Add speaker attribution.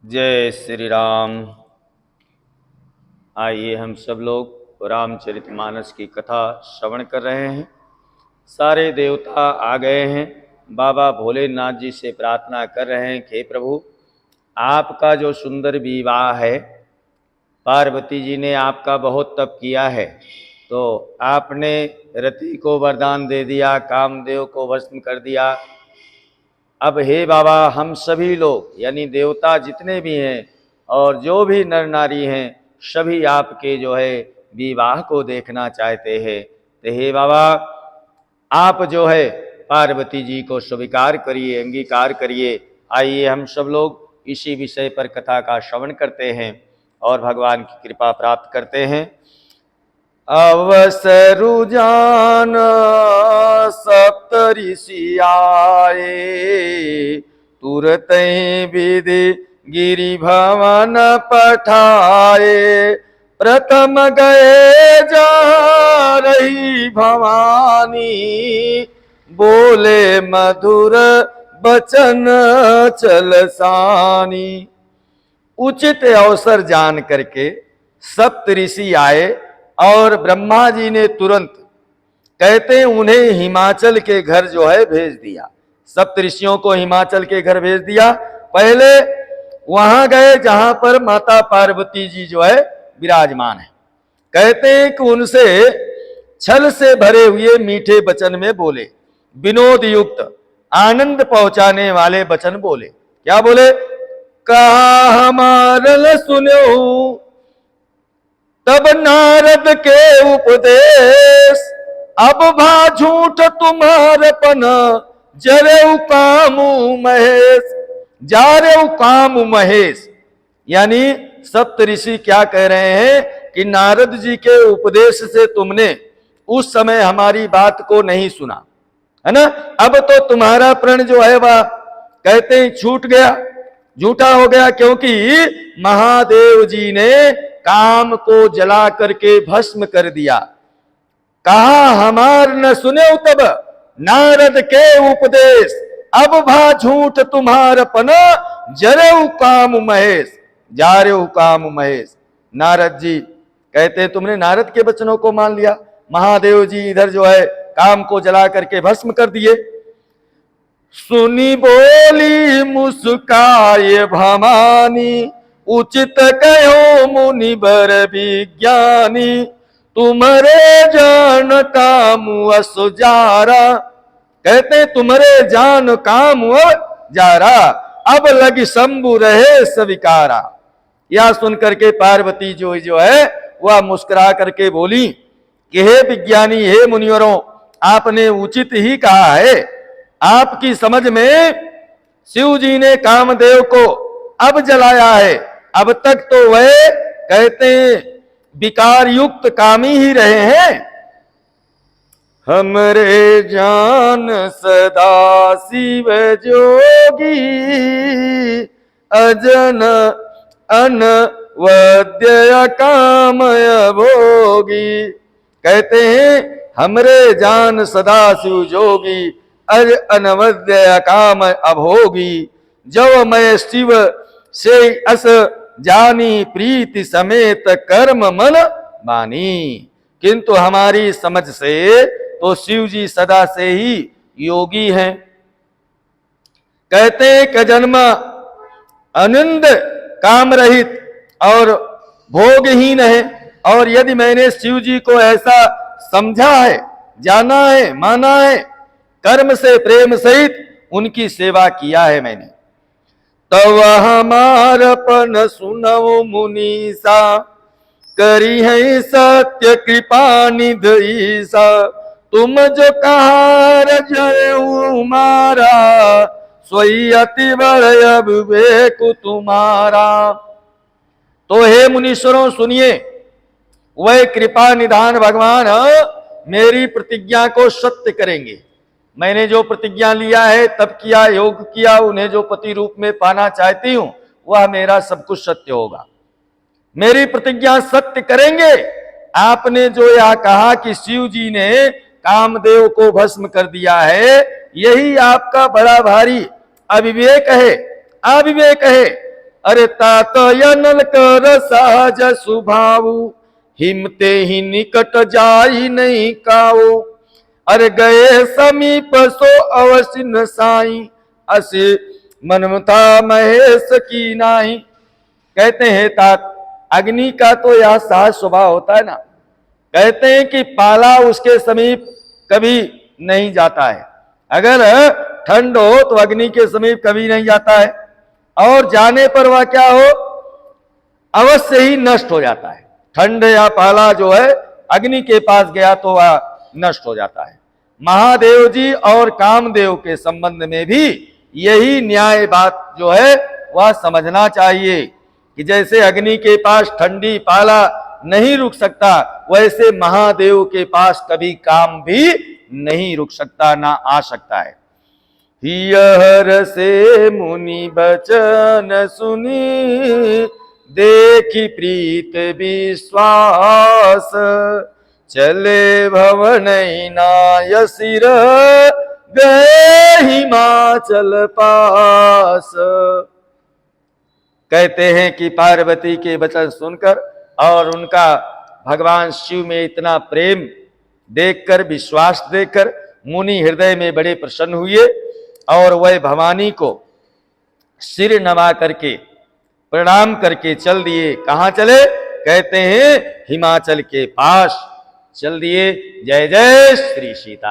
Speaker 1: जय श्री राम। आइए हम सब लोग रामचरितमानस की कथा श्रवण कर रहे हैं। सारे देवता आ गए हैं। बाबा भोलेनाथ जी से प्रार्थना कर रहे हैं कि हे प्रभु, आपका जो सुंदर विवाह है, पार्वती जी ने आपका बहुत तप किया है, तो आपने रति को वरदान दे दिया, कामदेव को भस्म कर दिया। अब हे बाबा, हम सभी लोग यानी देवता जितने भी हैं और जो भी नर नारी हैं, सभी आपके जो है विवाह को देखना चाहते हैं। तो हे बाबा, आप जो है पार्वती जी को स्वीकार करिए, अंगीकार करिए। आइए हम सब लोग इसी विषय पर कथा का श्रवण करते हैं और भगवान की कृपा प्राप्त करते हैं। अवसरु जान सप्तऋषि आए, तुरत विधि गिरि भवन पठाए। प्रथम गए जा रही भवानी, बोले मधुर बचन चलसानी। उचित अवसर जान करके सप्तऋषि आए और ब्रह्मा जी ने तुरंत कहते हैं उन्हें हिमाचल के घर जो है भेज दिया। सप्तऋषियों को हिमाचल के घर भेज दिया। पहले वहां गए जहां पर माता पार्वती जी जो है विराजमान है। कहते हैं कि उनसे छल से भरे हुए मीठे वचन में बोले, विनोद युक्त आनंद पहुंचाने वाले वचन बोले। क्या बोले? कहा हमारा सुनो तब नारद के उपदेश, अब भा झूठ तुम्हारपन जरेऊ कामू महेश। जारेऊ कामू महेश यानी सप्तऋषि क्या कह रहे हैं कि नारद जी के उपदेश से तुमने उस समय हमारी बात को नहीं सुना, है ना। अब तो तुम्हारा प्रण जो है वह कहते हैं छूट गया, झूठा हो गया, क्योंकि महादेव जी ने काम को जला करके भस्म कर दिया। कहा हमार न सुने तब नारद के उपदेश, अब भा झूठ तुम्हारपन जरेऊ काम महेश। जारेऊ काम महेश। नारद जी कहते तुमने नारद के वचनों को मान लिया। महादेव जी इधर जो है काम को जला करके भस्म कर दिए। सुनी बोली मुस्काए भवानी, उचित कहो मुनि बर विज्ञानी। तुम्हारे जान काम असुजारा, कहते तुम्हारे जान काम जारा, अब लगी शंभु रहे स्वीकारा। यह सुनकर के पार्वती जो है वह मुस्कुरा करके बोली कि हे विज्ञानी, हे मुनिवरों, आपने उचित ही कहा है। आपकी समझ में शिव जी ने कामदेव को अब जलाया है। अब तक तो वह कहते हैं विकार युक्त कामी ही रहे हैं। हमरे जान सदा शिव जोगी, अजन अनवद्य कामय भोगी। कहते हैं हमरे जान सदा शिव जोगी, अज अनवद्य काम अभोगी। जब मैं शिव से अस जानी, प्रीति समेत कर्म मन मानी। किंतु हमारी समझ से तो शिव जी सदा से ही योगी हैं। कहते हैं कि जन्म आनंद काम रहित और भोगहीन है। और यदि मैंने शिव जी को ऐसा समझा है, जाना है, माना है, कर्म से प्रेम सहित उनकी सेवा किया है मैंने, तब हमारपन सुनऊ मुनीसा। करी है सत्य कृपा निधि ईसा, तुम जो कहा रजऊ मारा। सोई अति बड़ विवेक तुम्हारा। तो हे मुनीश्वरों सुनिए, वह कृपा निधान भगवान मेरी प्रतिज्ञा को सत्य करेंगे। मैंने जो प्रतिज्ञा लिया है, तब किया, योग किया, उन्हें जो पति रूप में पाना चाहती हूं, वह मेरा सब कुछ सत्य होगा। मेरी प्रतिज्ञा सत्य करेंगे। आपने जो यह कहा कि शिव जी ने कामदेव को भस्म कर दिया है, यही आपका बड़ा भारी अविवेक है, अविवेक है। अरे तात अनल कर सहज सुभाऊ, हिमते ही निकट जाई नहीं काऊ। अरे गए समीप सो अवश्य न साई, असे मनमता महेश की नाही। कहते हैं तात, अग्नि का तो यह सहज स्वभाव होता है ना। कहते हैं कि पाला उसके समीप कभी नहीं जाता है। अगर ठंड हो तो अग्नि के समीप कभी नहीं जाता है, और जाने पर वह क्या हो, अवश्य ही नष्ट हो जाता है। ठंड या पाला जो है अग्नि के पास गया तो वह नष्ट हो जाता है। महादेव जी और कामदेव के संबंध में भी यही न्याय बात जो है वह समझना चाहिए कि जैसे अग्नि के पास ठंडी पाला नहीं रुक सकता, वैसे महादेव के पास कभी काम भी नहीं रुक सकता, ना आ सकता है। हियहर से मुनि बचन सुनी, देखी प्रीत विश्वास, चले भवन नाय सिर, गए हिमाचल पास। कहते हैं कि पार्वती के वचन सुनकर और उनका भगवान शिव में इतना प्रेम देखकर, विश्वास देखकर मुनि हृदय में बड़े प्रसन्न हुए और वह भवानी को सिर नवा करके प्रणाम करके चल दिए। कहां चले? कहते हैं हिमाचल के पास चल दिए। जय जय श्री सीता।